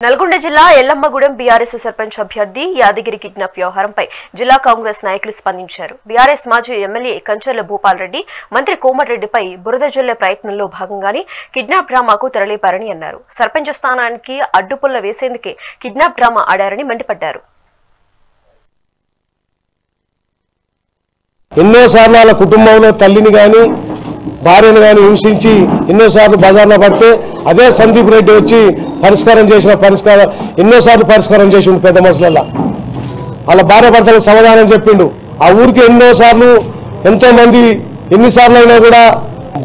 నల్గొండ జిల్లా ఎల్లమ్మగూడెం బీఆర్ఎస్ సర్పంచ్ అభ్యర్థి యాదగిరి కిడ్నాప్ వ్యవహారంపై జిల్లా కాంగ్రెస్ నాయకులు స్పందించారు. బీఆర్ఎస్ మాజీ ఎమ్మెల్యే కంచర్ల భూపాల్ రెడ్డి మంత్రి కోమటిరెడ్డిపై బురద జల్లే ప్రయత్నంలో భాగంగానే కిడ్నాప్ డ్రామాకు తెరలేపారని అన్నారు. సర్పంచ్ స్థానానికి అడ్డుపుల్ల వేసేందుకే కిడ్నాప్ డ్రామా ఆడారని మండిపడ్డారు. ఎన్నోసార్లు వాళ్ళ కుటుంబంలో తల్లిని కానీ భార్యను కానీ హింసించి ఎన్నోసార్లు బజార్లో పడితే అదే సందీప్ రెడ్డి వచ్చి ఎన్నోసార్లు పరిష్కారం చేసిండు. పెద్ద మనుషులలో వాళ్ళ భార్య భర్తలకు సమాధానం చెప్పిండు. ఆ ఊరికి ఎన్నోసార్లు ఎంతో మంది ఎన్నిసార్లు అయినా కూడా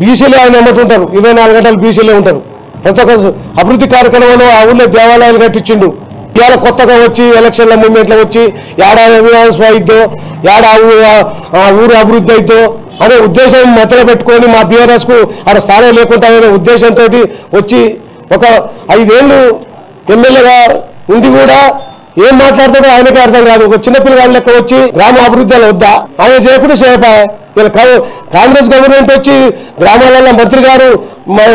బీసీలే ఆయన ఎమ్మటుంటారు. 24 గంటలు బీసీలే ఉంటారు. ప్రతి ఒక్క అభివృద్ధి కార్యక్రమంలో ఆ ఊళ్ళో దేవాలయాలు కట్టించిండు. ఇవాళ కొత్తగా వచ్చి ఎలక్షన్ల మూమెంట్లో వచ్చి ఏడాది విధానసభ అయిద్దో ఊరు అభివృద్ధి అయిద్దో అనే ఉద్దేశం మధ్యలో పెట్టుకొని మా బీఆర్ఎస్ కు ఆడ స్థానం లేకుండా అనే ఉద్దేశంతో వచ్చి ఒక 5 ఏళ్ళు ఎమ్మెల్యేగా ఉండి కూడా ఏం మాట్లాడతాడో ఆయనకే అర్థం కాదు. ఒక చిన్నపిల్లగాళ్ళ లెక్క వచ్చి గ్రామ అభివృద్ధి అలా ఆయన చేయకుండా చేపాయి. కాంగ్రెస్ గవర్నమెంట్ వచ్చి గ్రామాలలో మంత్రి గారు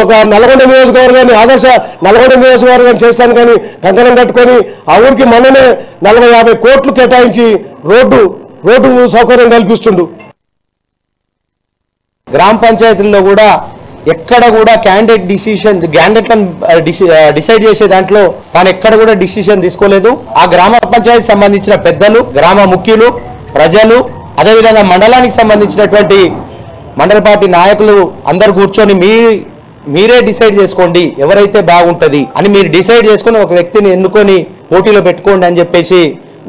ఒక నల్గొండ నియోజకవర్గాన్ని ఆదర్శ నల్గొండ నియోజకవర్గాన్ని చేస్తాను కానీ కంకణం కట్టుకొని ఆ ఊరికి మొన్ననే 40-50 కోట్లు కేటాయించి రోడ్డు సౌకర్యం కల్పిస్తుండు. గ్రామ పంచాయతీల్లో కూడా ఎక్కడ కూడా క్యాండిడేట్లను డిసైడ్ చేసే దాంట్లో తాను ఎక్కడ కూడా డిసిషన్ తీసుకోలేదు. ఆ గ్రామ పంచాయతీ సంబంధించిన పెద్దలు, గ్రామ ముఖ్యులు, ప్రజలు, అదేవిధంగా మండలానికి సంబంధించినటువంటి మండల పార్టీ నాయకులు అందరు కూర్చొని మీరే డిసైడ్ చేసుకోండి ఎవరైతే బాగుంటుంది అని మీరు డిసైడ్ చేసుకుని ఒక వ్యక్తిని ఎన్నుకొని పోటీలో పెట్టుకోండి అని చెప్పేసి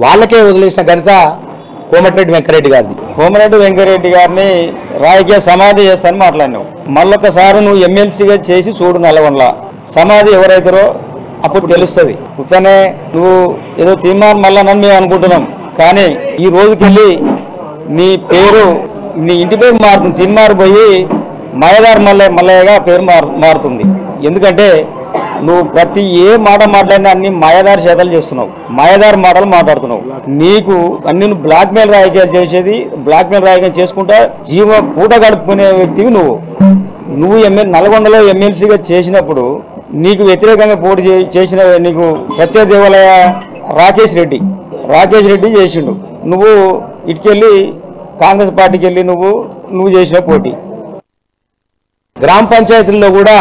వాళ్ళకే వదిలేసిన ఘనత కోమటిరెడ్డి వెంకరెడ్డి గారిది. కోమటిరెడ్డి వెంకరెడ్డి గారిని రాజకీయ సమాధి చేస్తాను మాట్లాడినావు. మళ్ళొకసారి నువ్వు ఎమ్మెల్సీగా చేసి చూడు. నల్గొండలా సమాధి ఎవరైతారో అప్పుడు తెలుస్తుంది. ఉత్తనే నువ్వు ఏదో తీర్మానం మళ్ళా నన్ను మేము అనుకుంటున్నాం. కానీ ఈ రోజుకెళ్ళి నీ పేరు నీ ఇంటి పేరు మారుతుంది. తిన్మారిపోయి మాయదారి మల్లయ్యగా పేరు మారుతుంది. ఎందుకంటే నువ్వు ప్రతి ఏ మాట మాట్లాడినా అన్ని మాయదారి చేతలు చేస్తున్నావు, మాయదారి మాటలు మాట్లాడుతున్నావు. నీకు అన్ని బ్లాక్మెయిల్ రాజకీయాలు చేసేది, బ్లాక్మెయిల్ రాజకీయం చేసుకుంటా పూట గడుపుకునే వ్యక్తివి నువ్వు నల్గొండలో ఎమ్మెల్సీగా చేసినప్పుడు నీకు వ్యతిరేకంగా పోటీ చేసిన నీకు ప్రత్యేక దేవాలయ రాకేష్ రెడ్డి చేసిండు. నువ్వు ఇటుకెళ్ళి కాంగ్రెస్ పార్టీకి వెళ్ళి నువ్వు చేసిన పోటీ. గ్రామ పంచాయతీల్లో కూడా